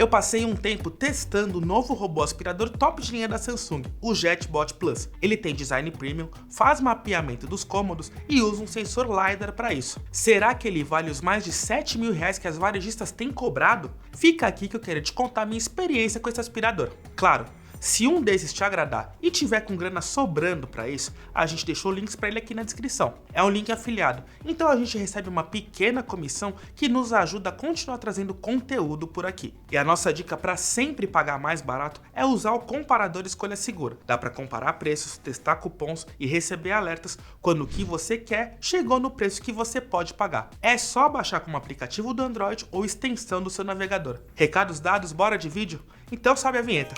Eu passei um tempo testando o novo robô aspirador top de linha da Samsung, o JetBot Plus. Ele tem design premium, faz mapeamento dos cômodos e usa um sensor LiDAR para isso. Será que ele vale os mais de R$7.000 que as varejistas têm cobrado? Fica aqui que eu quero te contar minha experiência com esse aspirador. Claro, se um desses te agradar e tiver com grana sobrando para isso, a gente deixou links para ele aqui na descrição. É um link afiliado, então a gente recebe uma pequena comissão que nos ajuda a continuar trazendo conteúdo por aqui. E a nossa dica para sempre pagar mais barato é usar o comparador Escolha Segura. Dá para comparar preços, testar cupons e receber alertas quando o que você quer chegou no preço que você pode pagar. É só baixar como aplicativo do Android ou extensão do seu navegador. Recados dados, bora de vídeo? Então sobe a vinheta.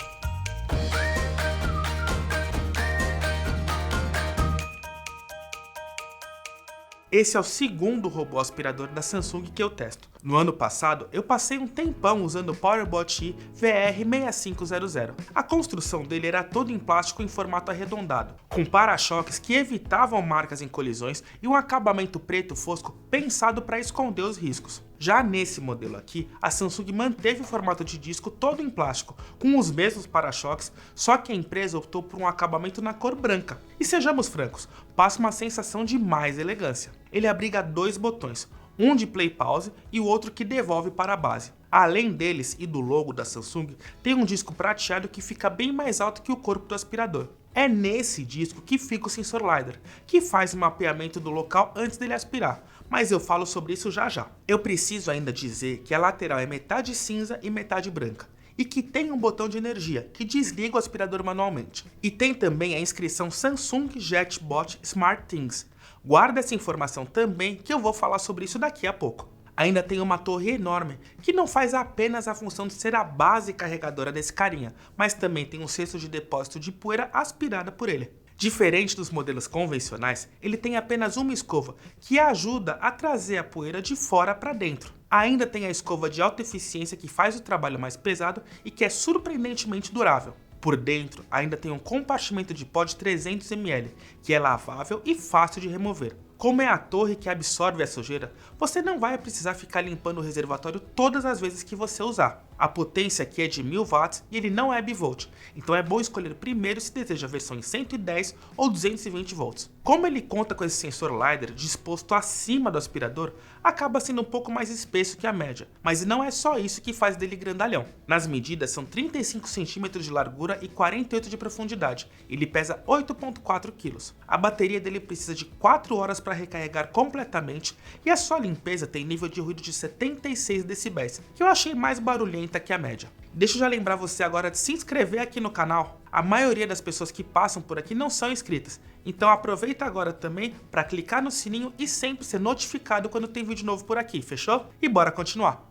Esse é o segundo robô aspirador da Samsung que eu testo. No ano passado, eu passei um tempão usando o PowerBot i VR6500. A construção dele era toda em plástico em formato arredondado, com para-choques que evitavam marcas em colisões e um acabamento preto fosco pensado para esconder os riscos. Já nesse modelo aqui, a Samsung manteve o formato de disco todo em plástico, com os mesmos para-choques, só que a empresa optou por um acabamento na cor branca. E sejamos francos, passa uma sensação de mais elegância. Ele abriga dois botões, um de play pause e o outro que devolve para a base. Além deles e do logo da Samsung, tem um disco prateado que fica bem mais alto que o corpo do aspirador. É nesse disco que fica o sensor LiDAR, que faz o mapeamento do local antes dele aspirar, mas eu falo sobre isso já já. Eu preciso ainda dizer que a lateral é metade cinza e metade branca, e que tem um botão de energia, que desliga o aspirador manualmente. E tem também a inscrição Samsung JetBot SmartThings. Guarda essa informação também, que eu vou falar sobre isso daqui a pouco. Ainda tem uma torre enorme, que não faz apenas a função de ser a base carregadora desse carinha, mas também tem um cesto de depósito de poeira aspirada por ele. Diferente dos modelos convencionais, ele tem apenas uma escova, que ajuda a trazer a poeira de fora para dentro. Ainda tem a escova de alta eficiência que faz o trabalho mais pesado e que é surpreendentemente durável. Por dentro, ainda tem um compartimento de pó de 300 ml, que é lavável e fácil de remover. Como é a torre que absorve a sujeira, você não vai precisar ficar limpando o reservatório todas as vezes que você usar. A potência aqui é de 1000 watts e ele não é bivolt, então é bom escolher primeiro se deseja a versão em 110 ou 220 volts. Como ele conta com esse sensor LiDAR disposto acima do aspirador, acaba sendo um pouco mais espesso que a média, mas não é só isso que faz dele grandalhão. Nas medidas são 35 cm de largura e 48 de profundidade, ele pesa 8,4 kg. A bateria dele precisa de 4 horas para recarregar completamente e a sua limpeza tem nível de ruído de 76 decibéis, que eu achei mais barulhenta que a média. Deixa eu já lembrar você agora de se inscrever aqui no canal. A maioria das pessoas que passam por aqui não são inscritas, então aproveita agora também para clicar no sininho e sempre ser notificado quando tem vídeo novo por aqui, fechou? E bora continuar.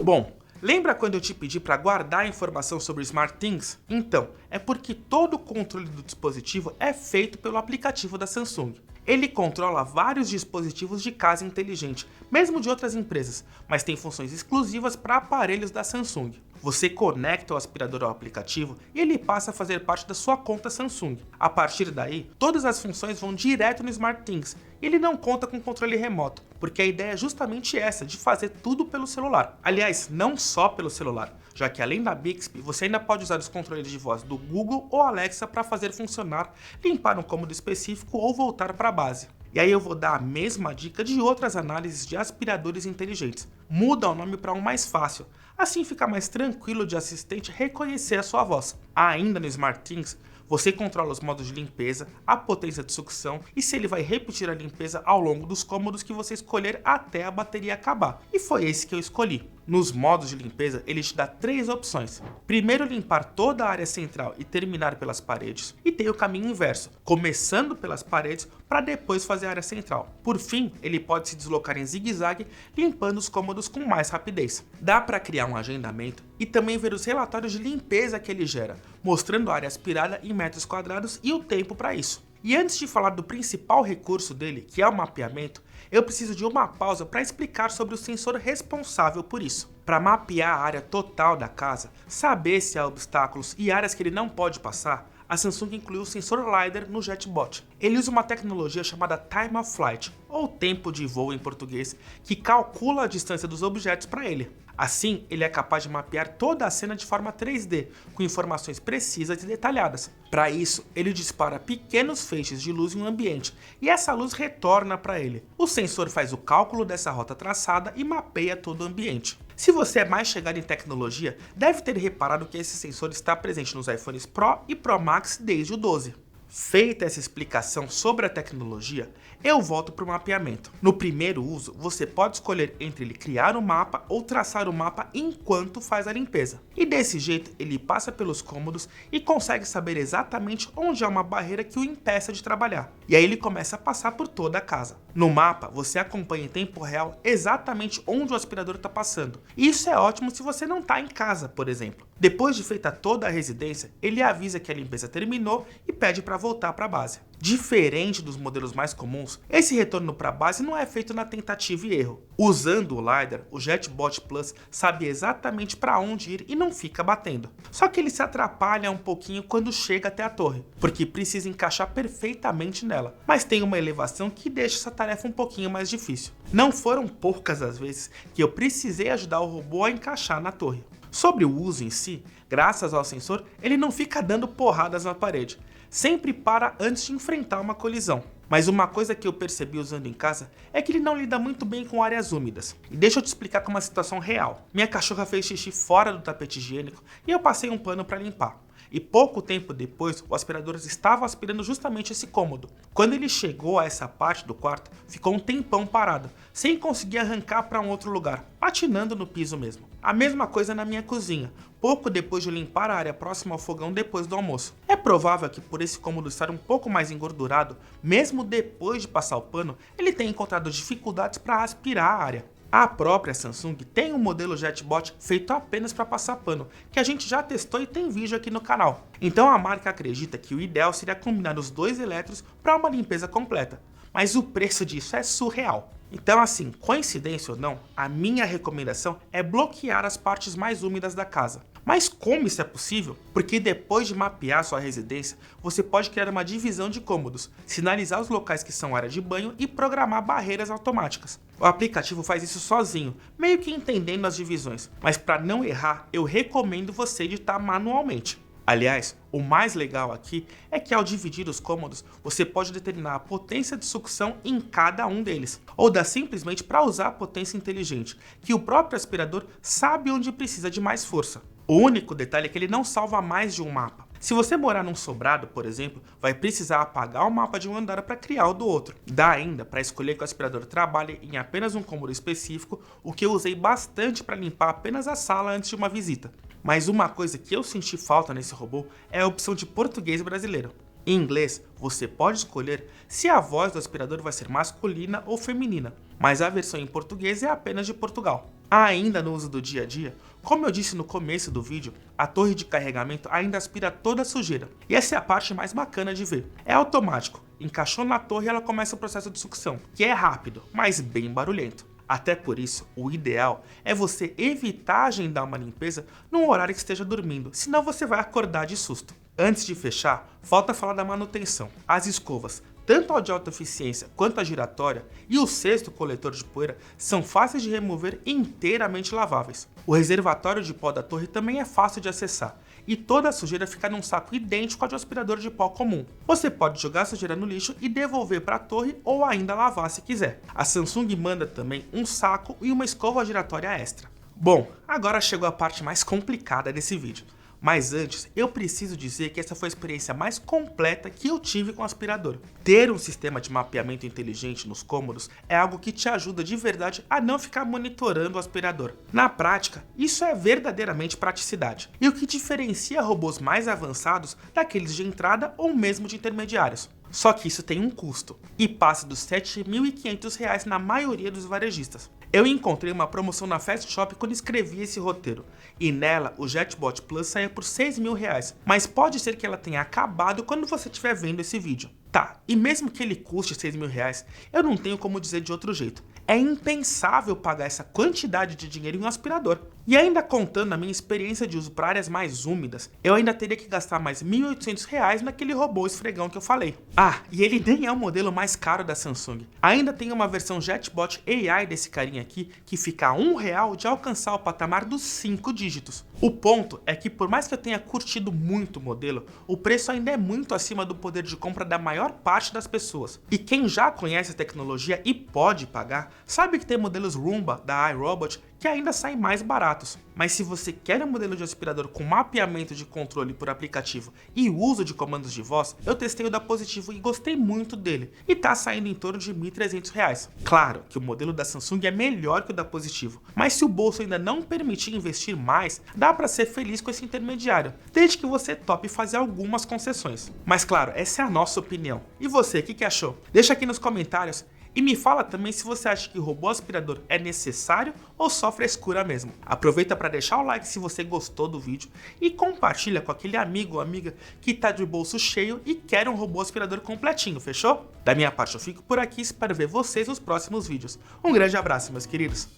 Bom, lembra quando eu te pedi para guardar a informação sobre o SmartThings? Então, é porque todo o controle do dispositivo é feito pelo aplicativo da Samsung. Ele controla vários dispositivos de casa inteligente, mesmo de outras empresas, mas tem funções exclusivas para aparelhos da Samsung. Você conecta o aspirador ao aplicativo e ele passa a fazer parte da sua conta Samsung. A partir daí, todas as funções vão direto no SmartThings e ele não conta com controle remoto, porque a ideia é justamente essa, de fazer tudo pelo celular. Aliás, não só pelo celular, já que além da Bixby, você ainda pode usar os controles de voz do Google ou Alexa para fazer funcionar, limpar um cômodo específico ou voltar para a base. E aí eu vou dar a mesma dica de outras análises de aspiradores inteligentes. Muda o nome para um mais fácil, assim fica mais tranquilo de assistente reconhecer a sua voz. Ainda no SmartThings, você controla os modos de limpeza, a potência de sucção e se ele vai repetir a limpeza ao longo dos cômodos que você escolher até a bateria acabar. E foi esse que eu escolhi. Nos modos de limpeza, ele te dá 3 opções. Primeiro, limpar toda a área central e terminar pelas paredes. E tem o caminho inverso, começando pelas paredes para depois fazer a área central. Por fim, ele pode se deslocar em zigue-zague, limpando os cômodos com mais rapidez. Dá para criar um agendamento e também ver os relatórios de limpeza que ele gera, mostrando a área aspirada em metros quadrados e o tempo para isso. E antes de falar do principal recurso dele, que é o mapeamento, eu preciso de uma pausa para explicar sobre o sensor responsável por isso. Para mapear a área total da casa, saber se há obstáculos e áreas que ele não pode passar, a Samsung incluiu o sensor LiDAR no JetBot. Ele usa uma tecnologia chamada Time of Flight, ou tempo de voo em português, que calcula a distância dos objetos para ele. Assim, ele é capaz de mapear toda a cena de forma 3D, com informações precisas e detalhadas. Para isso, ele dispara pequenos feixes de luz em um ambiente, e essa luz retorna para ele. O sensor faz o cálculo dessa rota traçada e mapeia todo o ambiente. Se você é mais chegado em tecnologia, deve ter reparado que esse sensor está presente nos iPhones Pro e Pro Max desde o 12. Feita essa explicação sobre a tecnologia, eu volto para o mapeamento. No primeiro uso, você pode escolher entre ele criar o mapa ou traçar o mapa enquanto faz a limpeza. E desse jeito, ele passa pelos cômodos e consegue saber exatamente onde há uma barreira que o impeça de trabalhar. E aí ele começa a passar por toda a casa. No mapa, você acompanha em tempo real exatamente onde o aspirador está passando. E isso é ótimo se você não está em casa, por exemplo. Depois de feita toda a residência, ele avisa que a limpeza terminou e pede para voltar para a base. Diferente dos modelos mais comuns, esse retorno para a base não é feito na tentativa e erro. Usando o LiDAR, o JetBot Plus sabe exatamente para onde ir e não fica batendo. Só que ele se atrapalha um pouquinho quando chega até a torre, porque precisa encaixar perfeitamente nela, mas tem uma elevação que deixa essa tarefa um pouquinho mais difícil. Não foram poucas as vezes que eu precisei ajudar o robô a encaixar na torre. Sobre o uso em si, graças ao sensor, ele não fica dando porradas na parede. Sempre para antes de enfrentar uma colisão. Mas uma coisa que eu percebi usando em casa é que ele não lida muito bem com áreas úmidas. E deixa eu te explicar com uma situação real. Minha cachorra fez xixi fora do tapete higiênico e eu passei um pano para limpar. E pouco tempo depois, o aspirador estava aspirando justamente esse cômodo. Quando ele chegou a essa parte do quarto, ficou um tempão parado, sem conseguir arrancar para um outro lugar, patinando no piso mesmo. A mesma coisa na minha cozinha, pouco depois de limpar a área próxima ao fogão depois do almoço. É provável que por esse cômodo estar um pouco mais engordurado, mesmo depois de passar o pano, ele tenha encontrado dificuldades para aspirar a área. A própria Samsung tem um modelo JetBot feito apenas para passar pano, que a gente já testou e tem vídeo aqui no canal. Então a marca acredita que o ideal seria combinar os dois elétrons para uma limpeza completa, mas o preço disso é surreal. Então assim, coincidência ou não, a minha recomendação é bloquear as partes mais úmidas da casa. Mas como isso é possível? Porque depois de mapear sua residência, você pode criar uma divisão de cômodos, sinalizar os locais que são área de banho e programar barreiras automáticas. O aplicativo faz isso sozinho, meio que entendendo as divisões, mas para não errar, eu recomendo você editar manualmente. Aliás, o mais legal aqui é que ao dividir os cômodos, você pode determinar a potência de sucção em cada um deles, ou dá simplesmente para usar a potência inteligente, que o próprio aspirador sabe onde precisa de mais força. O único detalhe é que ele não salva mais de um mapa. Se você morar num sobrado, por exemplo, vai precisar apagar o mapa de um andar para criar o do outro. Dá ainda para escolher que o aspirador trabalhe em apenas um cômodo específico, o que eu usei bastante para limpar apenas a sala antes de uma visita. Mas uma coisa que eu senti falta nesse robô é a opção de português brasileiro. Em inglês, você pode escolher se a voz do aspirador vai ser masculina ou feminina, mas a versão em português é apenas de Portugal. Ainda no uso do dia a dia, como eu disse no começo do vídeo, a torre de carregamento ainda aspira toda a sujeira, e essa é a parte mais bacana de ver. É automático, encaixou na torre e ela começa o processo de sucção, que é rápido, mas bem barulhento. Até por isso, o ideal é você evitar agendar uma limpeza num horário que esteja dormindo, senão você vai acordar de susto. Antes de fechar, falta falar da manutenção. As escovas, tanto a de alta eficiência quanto a giratória e o cesto coletor de poeira são fáceis de remover e inteiramente laváveis. O reservatório de pó da torre também é fácil de acessar e toda a sujeira fica num saco idêntico ao de um aspirador de pó comum. Você pode jogar a sujeira no lixo e devolver para a torre ou ainda lavar se quiser. A Samsung manda também um saco e uma escova giratória extra. Bom, agora chegou a parte mais complicada desse vídeo. Mas antes, eu preciso dizer que essa foi a experiência mais completa que eu tive com o aspirador. Ter um sistema de mapeamento inteligente nos cômodos é algo que te ajuda de verdade a não ficar monitorando o aspirador. Na prática, isso é verdadeiramente praticidade. E o que diferencia robôs mais avançados daqueles de entrada ou mesmo de intermediários. Só que isso tem um custo, e passa dos R$ 7.500 na maioria dos varejistas. Eu encontrei uma promoção na Fast Shop quando escrevi esse roteiro, e nela o JetBot Plus saía por R$ 6.000, mas pode ser que ela tenha acabado quando você estiver vendo esse vídeo. Tá, e mesmo que ele custe R$ 6.000, eu não tenho como dizer de outro jeito. É impensável pagar essa quantidade de dinheiro em um aspirador. E ainda contando a minha experiência de uso para áreas mais úmidas, eu ainda teria que gastar mais R$ 1.800 naquele robô esfregão que eu falei. Ah, e ele nem é o modelo mais caro da Samsung. Ainda tem uma versão JetBot AI desse carinha aqui que fica a R$ 1 de alcançar o patamar dos 5 dígitos. O ponto é que por mais que eu tenha curtido muito o modelo, o preço ainda é muito acima do poder de compra da maior parte das pessoas. E quem já conhece a tecnologia e pode pagar, sabe que tem modelos Roomba da iRobot que ainda saem mais baratos. Mas se você quer um modelo de aspirador com mapeamento de controle por aplicativo e uso de comandos de voz, eu testei o da Positivo e gostei muito dele, e tá saindo em torno de R$ 1.300. Claro que o modelo da Samsung é melhor que o da Positivo, mas se o bolso ainda não permitir investir mais, dá para ser feliz com esse intermediário, desde que você tope fazer algumas concessões. Mas claro, essa é a nossa opinião. E você, o que achou? Deixa aqui nos comentários. E me fala também se você acha que o robô aspirador é necessário ou só frescura mesmo. Aproveita para deixar o like se você gostou do vídeo e compartilha com aquele amigo ou amiga que tá de bolso cheio e quer um robô aspirador completinho, fechou? Da minha parte eu fico por aqui e espero ver vocês nos próximos vídeos. Um grande abraço, meus queridos!